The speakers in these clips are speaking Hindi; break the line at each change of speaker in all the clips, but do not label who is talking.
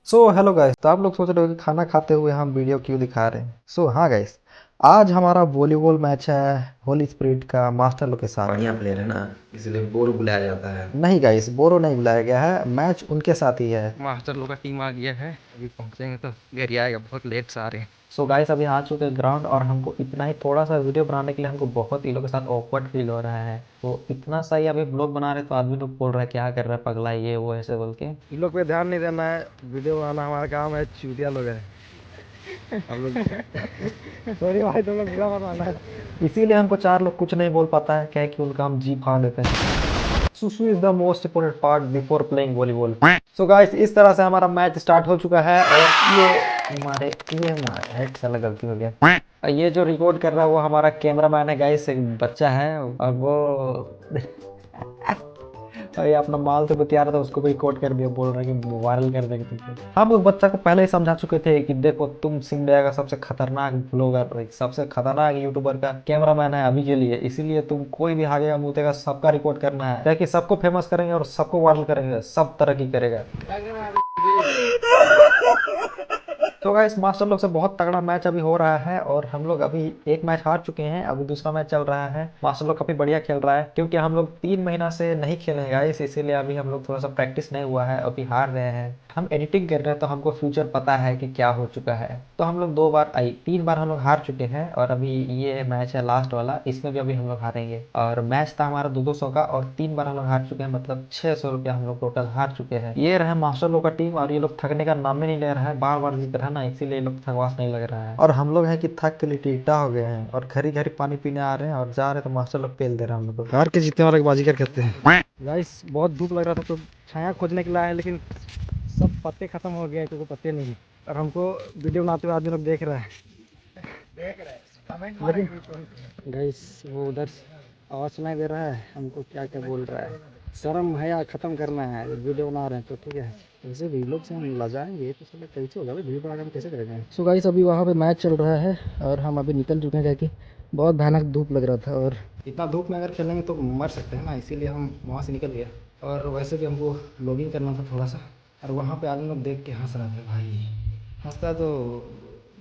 Hello guys. तो आप लोग सोच रहे हो कि खाना खाते हुए हम वीडियो क्यों दिखा रहे हैं। हाँ गाइस, आज हमारा वॉलीबॉल मैच है होली स्पिरिट का मास्टर लोग के साथ।
बढ़िया प्लेयर है ना, इसलिए बोरो बुलाया जाता है।
नहीं गाइस, बोरो नहीं बुलाया गया है, मैच उनके साथ ही है।
मास्टर लोग का टीम आ गया है। अभी पहुंचेंगे तो घर आएगा, बहुत लेट से आ रहे हैं।
गाइस, अभी आ चुके हैं ग्राउंड और हमको इतना ही थोड़ा सा वीडियो बनाने के लिए हमको बहुत ही लोगों के साथ ऑकवर्ड फील हो रहा है। तो इतना सा ही अभी ब्लॉग बना रहे तो आदमी लोग बोल रहा है क्या कर रहा है पगला, ये वो ऐसे बोल के।
इन लोग पे ध्यान नहीं देना है, वीडियो बनाना हमारा काम है। चूतिया लोग है हम लोग। सॉरी भाई, तुम लोग बुरा मत मानना।
इसीलिए हमको चार लोग कुछ नहीं बोल पाता है, क्या है कि उनका हम जी फाड़ देते हैं। सुसु is the most important part before playing volleyball. Guys, इस तरह से हमारा मैच स्टार्ट हो चुका है और ये हमारे हेड साला गलती हो गया। ये जो रिकॉर्ड कर रहा है वो हमारा कैमरामैन है गाइस, एक बच्चा है और वो और ये अपना माल से बतिया रहा था, उसको भी रिकॉर्ड कर दिया, बोल रहा है कि वायरल कर देंगे तुमको। हम उस बच्चा को पहले ही समझा चुके थे कि देखो तुम सिंधिया का सबसे खतरनाक ब्लॉगर, सबसे खतरनाक यूट्यूबर का कैमरामैन है अभी के लिए, इसीलिए तुम कोई भी हागेगा मुतेगा सबका रिकॉर्ड करना है, ताकि सबको फेमस करेंगे और सबको वायरल करेंगे, सब तरक्की करेगा। गाइस, मास्टर लोग से बहुत तगड़ा मैच अभी हो रहा है और हम लोग अभी एक मैच हार चुके हैं, अभी दूसरा मैच चल रहा है। मास्टर लोग काफी बढ़िया खेल रहा है क्योंकि हम लोग 3 महीना से नहीं खेले हैं गाइस, इसीलिए अभी हम लोग थोड़ा सा प्रैक्टिस नहीं हुआ है, अभी हार रहे हैं। हम एडिटिंग कर रहे हैं तो हमको फ्यूचर पता है कि क्या हो चुका है। तो हम लोग 3 बार हम लोग हार चुके हैं और अभी ये मैच है लास्ट वाला, इसमें भी अभी हम लोग हारेंगे। और मैच था हमारा 200 का और 3 बार हम लोग हार चुके हैं, मतलब 600 रुपया हम लोग टोटल हार चुके हैं। ये रहे मास्टर लोग का टीम और ये लोग थकने का नाम ही नहीं ले रहा है, बार बार जीत रहा है ना, इसीलिए लोग थकवास नहीं लग रहा है। और हम लोग हैं कि थक के लिटीटा हो गए हैं और घरी घरी पानी पीने आ रहे हैं और जा रहे हैं तो मास्टर लोग पेल दे रहे हैं हम लोग को।
हार के जीतने वाले बाजीगर कहते हैं। गाइस, बहुत धूप लग रहा था तो छाया खोजने के लिए आए, लेकिन सब पत्ते खत्म हो गए, क्योंकि पत्ते नहीं। और हमको वीडियो बनाते हुए आदमी लोग देख रहा है। लेकिन गाइस, वो उधर आवाज़ सुनाई दे रहा है हमको, क्या क्या बोल रहा है। शर्म है या ख़त्म करना है, वीडियो बना रहे हैं तो ठीक है। वैसे भी लोग से हम लजाएंगे तो सब कैसे होगा भाई, वीडियो बना के हम कैसे करेंगे। गाइस, अभी वहाँ पे मैच चल रहा है और हम अभी निकल चुके हैं, क्या बहुत भयानक धूप लग रहा था और इतना धूप में अगर खेलेंगे तो मर सकते हैं ना, इसीलिए हम वहाँ से निकल गए। और वैसे भी हमको लॉगिंग करना था थोड़ा सा, और वहाँ पे आदमी लोग देख के हंस रहे थे भाई। हंसता तो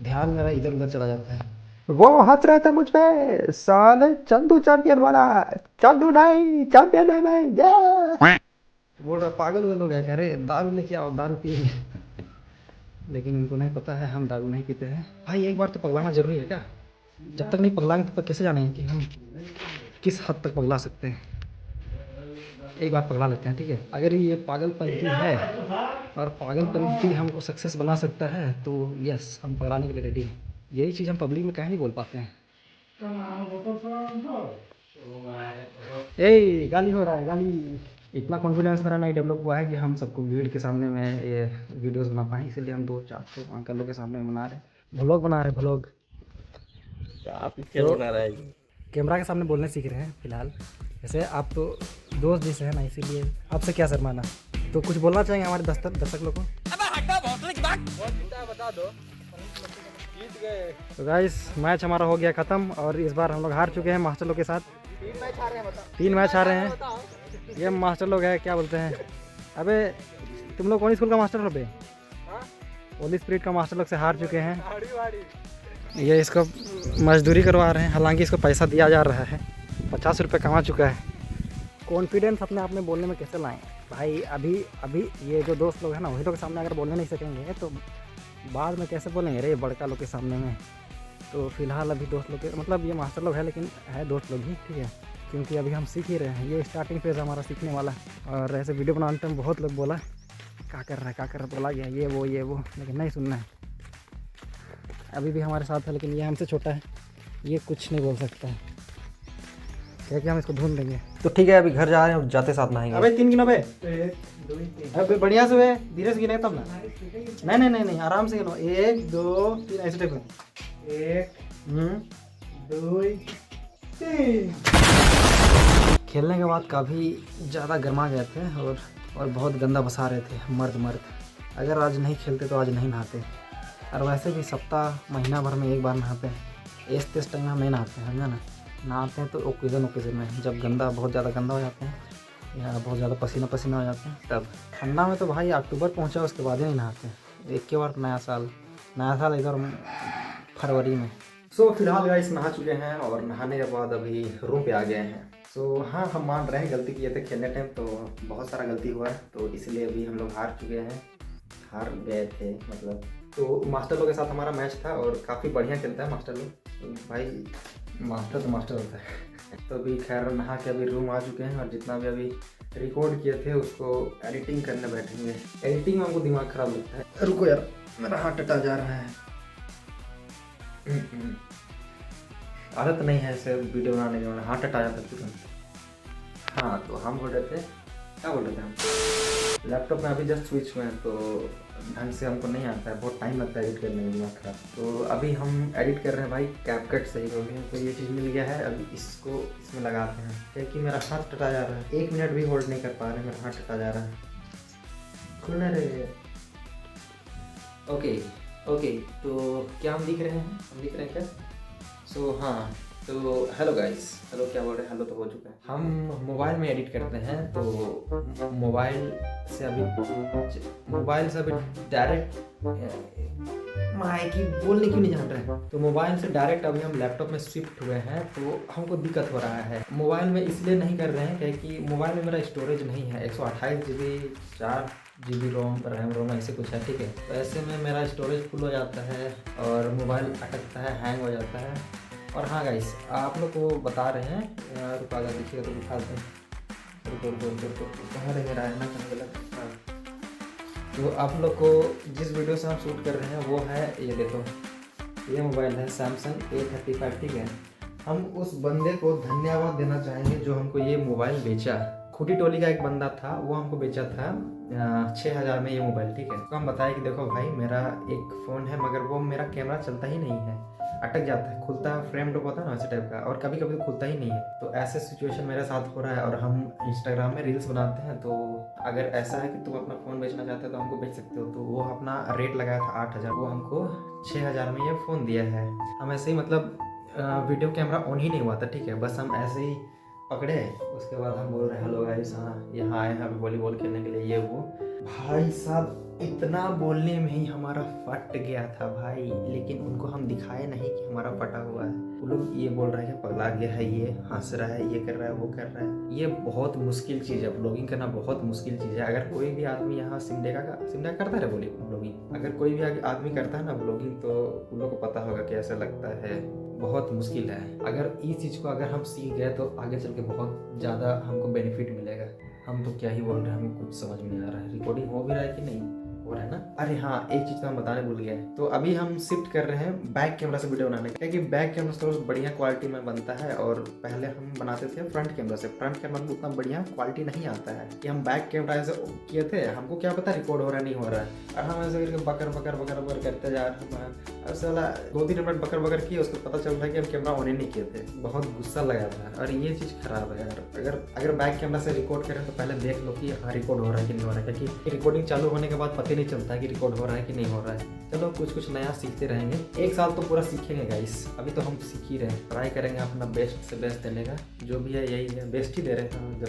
ध्यान मेरा इधर उधर चला जाता है। वो हंस रहे थे मुझ पे, साले चंदू चैंपियन वाला। चंदू नहीं, चैंपियन है मैं, ये बोल रहा पागल हुए लोग है, कह रहे दारू लेके आओ, दारू पिएंगे। लेकिन उनको नहीं पता है हम दारू नहीं पीते हैं भाई। एक बार तो पगलाना जरूरी है क्या? जब तक नहीं पगलाएंगे तब तक कैसे जानेंगे कि हम किस हद तक पगला सकते हैं। एक बार पगला लेते हैं, ठीक है। अगर ये पागलपंती है और पागलपंती हमको सक्सेस बना सकता है तो यस, हम पगलाने के लिए रेडी हैं। यही चीज़ हम पब्लिक में कहीं नहीं बोल पाते हैं। ए गाली हो रहा है, गाली। इतना कॉन्फिडेंस मेरा नहीं डेवलप हुआ है कि हम सबको भीड़ के सामने में ये वीडियोस बना पाएँ, इसलिए हम 2-4 अंकल लोग के सामने में बना रहे, व्लॉग बना रहे, व्लॉग।
आप पिक्चर बना रहा है।
कैमरा के सामने बोलने सीख रहे हैं फिलहाल। जैसे आप तो दोस्त जैसे हैं ना, इसीलिए आपसे क्या शर्माना। तो कुछ बोलना चाहेंगे हमारे दर्शक लोग को? बता दो। तो गाइस, मैच हमारा हो गया ख़त्म और इस बार हम लोग हार चुके हैं मास्टर लोग के साथ। 3 मैच हारे हैं। ये मास्टर लोग है, क्या बोलते हैं, अबे तुम लोग कौन स्कूल का मास्टर हो बे? होली स्पिरिट का मास्टर लोग से हार चुके हैं। ये इसको मजदूरी करवा रहे हैं, हालांकि इसको पैसा दिया जा रहा है। 50 रुपये कमा चुका है। कॉन्फिडेंस अपने आप में बोलने में कैसे लाएं भाई? अभी ये जो दोस्त लोग हैं ना, वही लोग के सामने अगर बोलने नहीं सकेंगे तो बाद में कैसे बोलेंगे रे बड़का लोग के सामने में। तो फिलहाल अभी दोस्त लोग के, मतलब ये मास्टर लोग है लेकिन है दोस्त लोग ही, ठीक है, क्योंकि अभी हम सीख ही रहे हैं। ये स्टार्टिंग फेज़ हमारा सीखने वाला। और ऐसे वीडियो बनाने टाइम बहुत लोग बोला क्या कर रहा है, बोला गया ये वो, लेकिन नहीं सुनना है। अभी भी हमारे साथ है लेकिन ये हमसे छोटा है, ये कुछ नहीं बोल सकता है, क्या कि हम इसको ढूंढ लेंगे।
तो ठीक है, अभी घर जा रहे हैं और जाते साथ नहाएंगे।
अबे 3 गिनो बे, अबे बढ़िया से बे, धीरे से गिने तब ना। नहीं, आराम से गिनो। 1 2 3 ऐसे देखो। 1 2 3। खेलने के बाद काफ़ी ज़्यादा गर्मा गए थे और बहुत गंदा बसा रहे थे मर्द। अगर आज नहीं खेलते तो आज नहीं नहाते। और वैसे भी सप्ताह महीना भर में एक बार नहाते हैं। इस टाइम में हम नहीं नहाते हैं, समझा ना। नहाते हैं तो ओकेज़न में, जब बहुत ज़्यादा गंदा हो जाते हैं या बहुत ज़्यादा पसीना हो जाते हैं तब। ठंडा में तो भाई अक्टूबर पहुंचा उसके बाद ही नहीं नहाते हैं।
एक के बाद नया साल इधर फरवरी में। सो फिलहाल गाइस नहा चुके हैं और नहाने के बाद अभी रूम पे आ गए हैं। सो हाँ, हम मान रहे हैं गलती किए थे खेलने टाइम, तो बहुत सारा गलती हुआ है, तो इसलिए अभी हम लोग हार चुके हैं, हार गए थे मतलब। तो मास्टर लोग के साथ हमारा मैच था और काफ़ी बढ़िया खेलता है मास्टर लोग, तो भाई मास्टर तो मास्टर होता है। तो अभी खैर नहा के अभी रूम आ चुके हैं और जितना भी अभी रिकॉर्ड किए थे उसको एडिटिंग करने बैठेंगे। एडिटिंग में हमको दिमाग खराब लगता है। रुको यार, मेरा हाथ टटा जा रहा है। आदत नहीं है ऐसे वीडियो बनाने के, हाथ टटा जाता है तुरंत। हाँ, तो हम बोल रहे थे, क्या बोल रहे थे हम, लैपटॉप में अभी जस्ट स्विच हुए हैं, तो ढंग से हमको नहीं आता है, बहुत टाइम लगता है एडिट करने में, दिमाग खराब। तो अभी हम एडिट कर रहे हैं भाई, कैपकट सही हो गया, तो ये चीज़ मिल गया है, अभी इसको इसमें लगाते हैं। क्योंकि मेरा हाथ टटा जा रहा है, 1 मिनट भी होल्ड नहीं कर पा रहे, मेरा हाथ टटा जा रहा है। खुलने रहे। ओके, तो क्या हम दिख रहे हैं, हम दिख रहे हैं क्या? सो हाँ, तो हेलो गाइस, हेलो क्या बोल रहे हैं, हेलो तो हो चुका है। हम मोबाइल में एडिट करते हैं, तो मोबाइल से अभी डायरेक्ट माइक बोलने क्यों नहीं जान रहे हैं, तो मोबाइल से डायरेक्ट अभी हम लैपटॉप में शिफ्ट हुए हैं, तो हमको दिक्कत हो रहा है। मोबाइल में इसलिए नहीं कर रहे हैं क्योंकि मोबाइल में मेरा स्टोरेज नहीं है, 128 GB 4 GB रोम ऐसे कुछ है, ठीक है। तो ऐसे में मेरा स्टोरेज फुल हो जाता है और मोबाइल अटकता है, हैंग हो जाता है। और हाँ गाइस, आप लोग को बता रहे हैं, रुको अगर देखिएगा तो दिखाते हैं। रुको कहाँ रह मेरा है ना, कहाँ गलत। हाँ, तो आप लोग को जिस वीडियो से हम शूट कर रहे हैं वो है, ये देखो, ये मोबाइल है सैमसंग A35, ठीक है। हम उस बंदे को धन्यवाद देना चाहेंगे जो हमको ये मोबाइल बेचा। खूटी टोली का एक बंदा था, वो हमको बेचा था 6000 में ये मोबाइल, ठीक है। तो हम बताए कि देखो भाई, मेरा एक फ़ोन है मगर वो मेरा कैमरा चलता ही नहीं है, अटक जाता है, खुलता है, फ्रेम डॉक होता है ना वैसे टाइप का, और कभी कभी तो खुलता ही नहीं है। तो ऐसे सिचुएशन मेरे साथ हो रहा है और हम इंस्टाग्राम में रील्स बनाते हैं, तो अगर ऐसा है कि तुम अपना फ़ोन बेचना चाहते हो तो हमको बेच सकते हो। तो वो अपना रेट लगाया था 8000, वो हमको 6000 में ये फ़ोन दिया है। हम ऐसे ही मतलब वीडियो कैमरा ऑन ही नहीं हुआ था, ठीक है, बस हम ऐसे ही पकड़े, उसके बाद हम बोल रहे हैं हेलो गाइस, हाँ यहाँ आए हैं अभी वॉलीबॉल खेलने के लिए, ये वो। भाई साहब इतना बोलने में ही हमारा फट गया था भाई, लेकिन उनको हम दिखाए नहीं कि हमारा फटा हुआ है। वो लोग ये बोल रहे हैं कि पगला गया है, ये हंस रहा है, ये कर रहा है, वो कर रहा है। ये बहुत मुश्किल चीज़ है, ब्लॉगिंग करना बहुत मुश्किल चीज़ है। अगर कोई भी आदमी यहाँ सिमडेगा करता है ब्लॉगिंग, अगर कोई भी आदमी करता है ना ब्लॉगिंग, तो उन लोग को पता होगा कि ऐसा लगता है, बहुत मुश्किल है। अगर इस चीज़ को अगर हम सीख गए तो आगे चल के बहुत ज़्यादा हमको बेनिफिट मिलेगा। हम तो क्या ही बोल रहे हैं, हमें कुछ समझ में नहीं आ रहा है। रिकॉर्डिंग हो भी रहा है कि नहीं हो रहा है ना? अरे हाँ, एक चीज़ तो हम बताने भूल गए। तो अभी हम शिफ्ट कर रहे हैं बैक कैमरा से वीडियो बनाने का, क्योंकि बैक कैमरा से थोड़ा बढ़िया क्वालिटी में बनता है, और पहले हम बनाते थे फ्रंट कैमरा से। फ्रंट कैमरा में उतना बढ़िया क्वालिटी नहीं आता है। कि हम बैक कैमरा ऐसे किए थे, हमको क्या पता रिकॉर्ड हो रहा है नहीं हो रहा है, और हम ऐसे करके बकर करते जा रहे हैं। ऐसा 2-3 मिनट बकर किए, उसको पता चल रहा है कि हम कैमरा ऑन ही नहीं किए थे। बहुत गुस्सा लगा था, और ये चीज़ खराब है यार। अगर बैक कैमरा से रिकॉर्ड करें तो पहले देख लो कि हाँ रिकॉर्ड हो रहा है कि नहीं हो रहा है, क्योंकि रिकॉर्डिंग चालू होने के बाद पता नहीं चलता कि रिकॉर्ड हो रहा है कि नहीं हो रहा है। चलो कुछ नया सीखते रहेंगे, 1 साल तो पूरा सीखेंगे गाइस। अभी तो हम सीख ही रहे हैं, ट्राई करेंगे अपना बेस्ट से बेस्ट देने का। जो भी है यही है, बेस्ट ही दे रहे हैं।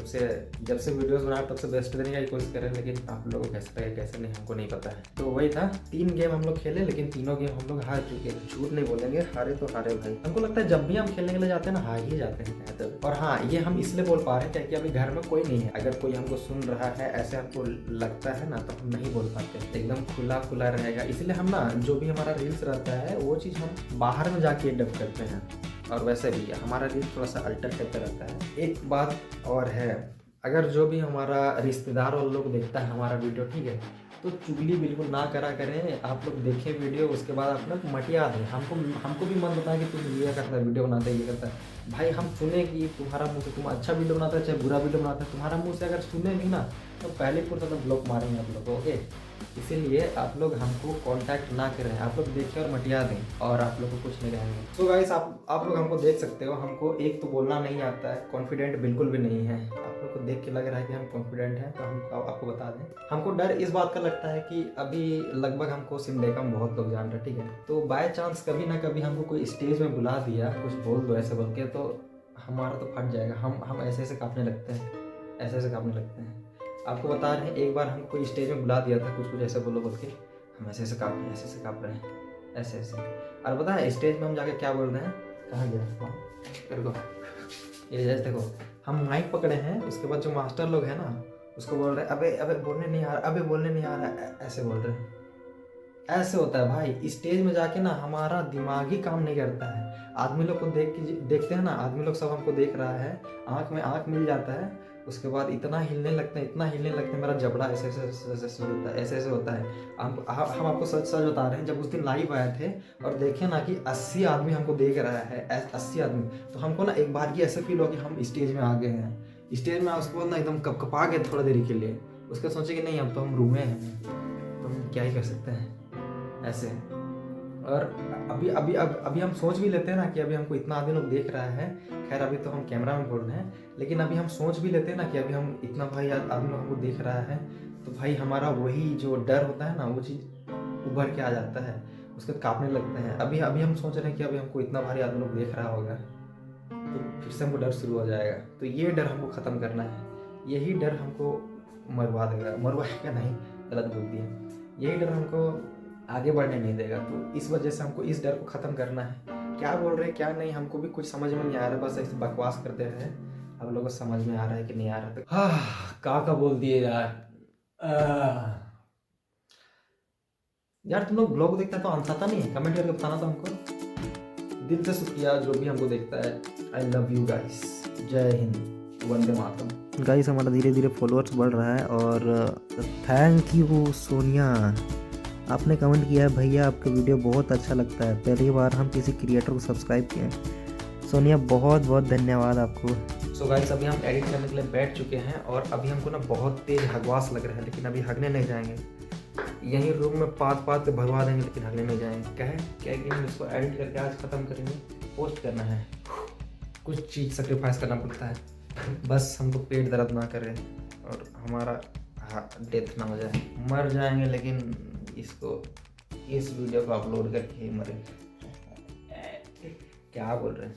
जब से वीडियोस बना तब से बेस्ट देने की कोशिश कर रहे हैं, लेकिन आप लोगों को कैसे लगे कैसे नहीं हमको नहीं पता है। तो वही था, 3 गेम हम लोग खेले, लेकिन तीनों गेम हम लोग हार चुके हैं। झूठ नहीं बोलेंगे, हारे तो हारे भाई। हमको लगता है जब भी हम खेलने के लिए जाते हैं ना, हार ही जाते हैं ज़्यादातर। और हाँ, ये हम इसलिए बोल पा रहे हैं क्योंकि अभी घर में कोई नहीं है। अगर कोई हमको सुन रहा है ऐसे हमको लगता है ना, तो हम नहीं बोल पाते, एकदम खुला रहेगा। इसलिए हम ना, जो भी हमारा रील्स रहता है वो चीज़ हम बाहर में जाके डब करते हैं। और वैसे भी हमारा रील्स थोड़ा सा अल्टर टाइप का रहता है। एक बात और है, अगर जो भी हमारा रिश्तेदार और लोग देखता है हमारा वीडियो, ठीक है, तो चुगली बिल्कुल ना करा करें। आप लोग देखें वीडियो, उसके बाद आप लोग मटिया दें। हमको भी मन बताए कि तुम ये करता है, वीडियो बनाता है, ये करता है। भाई हम सुने कि तुम्हारा मुँह से, तुम अच्छा वीडियो बनाता है चाहे बुरा वीडियो बनाता है, तुम्हारा मुँह से अगर सुने भी ना, तो पहले पूरा तो ब्लॉक मारेंगे आप लोग, ओके। इसीलिए आप लोग हमको कांटेक्ट ना करें, आप लोग देखें और मटिया दें, और आप लोग को कुछ नहीं कहेंगे। तो गाइस, आप लोग हमको देख सकते हो, हमको एक तो बोलना नहीं आता है, कॉन्फिडेंट बिल्कुल भी नहीं है। आप लोग को देख के लग रहा है कि हम कॉन्फिडेंट हैं, तो हम आपको बता दें, हमको डर इस बात का लगता है कि अभी लगभग हमको सिमडेगा में बहुत लोग जान रहे हैं, ठीक है। तो बाय चांस कभी ना कभी हमको कोई स्टेज में बुला दिया, कुछ बोल दो ऐसे बोल के, तो हमारा तो फट जाएगा। हम ऐसे काँपने लगते हैं, ऐसे काँपने लगते हैं। आपको बता रहे हैं, एक बार हमको कोई स्टेज में बुला दिया था, कुछ ऐसे बोलो बोल के, हम ऐसे ऐसे काँप रहे हैं, ऐसे ऐसे काँप रहे हैं, ऐसे ऐसे। और पता है स्टेज में हम जाके क्या बोल रहे हैं, कहाँ गया मेरे को, ये जैसे देखो हम माइक पकड़े हैं, उसके बाद जो मास्टर लोग हैं ना उसको बोल रहे हैं अबे अबे बोलने नहीं आ रहा, अबे बोलने नहीं आ रहा, ऐसे बोल रहे हैं। ऐसे होता है भाई, स्टेज में जाके ना हमारा दिमाग ही काम नहीं करता है। आदमी लोग को देखते हैं ना, आदमी लोग सब हमको देख रहा है, आंख में आंख मिल जाता है, उसके बाद इतना हिलने लगते हैं, इतना हिलने लगते हैं, मेरा जबड़ा ऐसे ऐसे ऐसे ऐसे होता है, ऐसे ऐसे होता है। हम आपको सच सच बता रहे हैं, जब उस दिन लाइव आए थे और देखे ना कि 80 आदमी हमको देख रहा है, 80 आदमी, तो हमको ना एक बार की ऐसे फील हुआ कि हम स्टेज में आ गए हैं। स्टेज में उसके बाद ना एकदम कपकपा गए थोड़ा देरी के लिए, उसके सोचे कि नहीं अब तो हम रूम में हैं, तो हम क्या ही कर सकते हैं ऐसे। और अभी हम सोच भी लेते हैं ना कि अभी हमको इतना आदमी लोग देख रहा है, खैर अभी तो हम कैमरा में बोल रहे हैं, लेकिन अभी हम सोच भी लेते हैं ना कि अभी हम इतना भाई आदमी लोग हमको देख रहा है, तो भाई हमारा वही जो डर होता है ना वो चीज़ उभर के आ जाता है, उसके कांपने लगते हैं। अभी हम सोच रहे हैं कि अभी हमको इतना भारी आदमी लोग देख रहा होगा, तो फिर से हमको डर शुरू हो जाएगा। तो ये डर हमको ख़त्म करना है, यही डर हमको मरवा नहीं, गलत बोल दिया, यही डर हमको आगे बढ़ने नहीं देगा। तो इस वजह से हमको इस डर को ख़त्म करना है। क्या बोल रहे हैं क्या नहीं हमको भी कुछ समझ में नहीं आ रहा, बस ऐसे बकवास करते रहे, अब लोगों को समझ में आ रहा है कि नहीं आ रहा। तो का बोल दिए यार। यार तुम लोग ब्लॉग देखता है तो आंसर नहीं है, कमेंट करके बताना तो हमको। दिल से शुक्रिया जो भी हमको देखता है। आई लव यू गाइस, जय हिंद, वंदे मातरम।
गाइस हमारा धीरे धीरे फॉलोअर्स बढ़ रहा है और थैंक यू सोनिया, आपने कमेंट किया है भैया आपका वीडियो बहुत अच्छा लगता है, पहली बार हम किसी क्रिएटर को सब्सक्राइब किए। सोनिया बहुत बहुत धन्यवाद आपको।
सो गाइस अभी हम एडिट करने के लिए बैठ चुके हैं और अभी हमको ना बहुत तेज हगवास लग रहा है, लेकिन अभी हगने नहीं जाएंगे, यहीं रूम में पात भरवा देंगे, लेकिन हगने नहीं जाएंगे। क्या है कि हम इसको एडिट करके आज ख़त्म करेंगे, पोस्ट करना है, कुछ चीज़ सेक्रीफाइस करना पड़ता है, बस हमको पेट दर्द ना करे और हमारा डेथ ना हो जाए। मर जाएंगे लेकिन इस वीडियो को अपलोड करके ही मरेंगे। क्या बोल रहे हैं।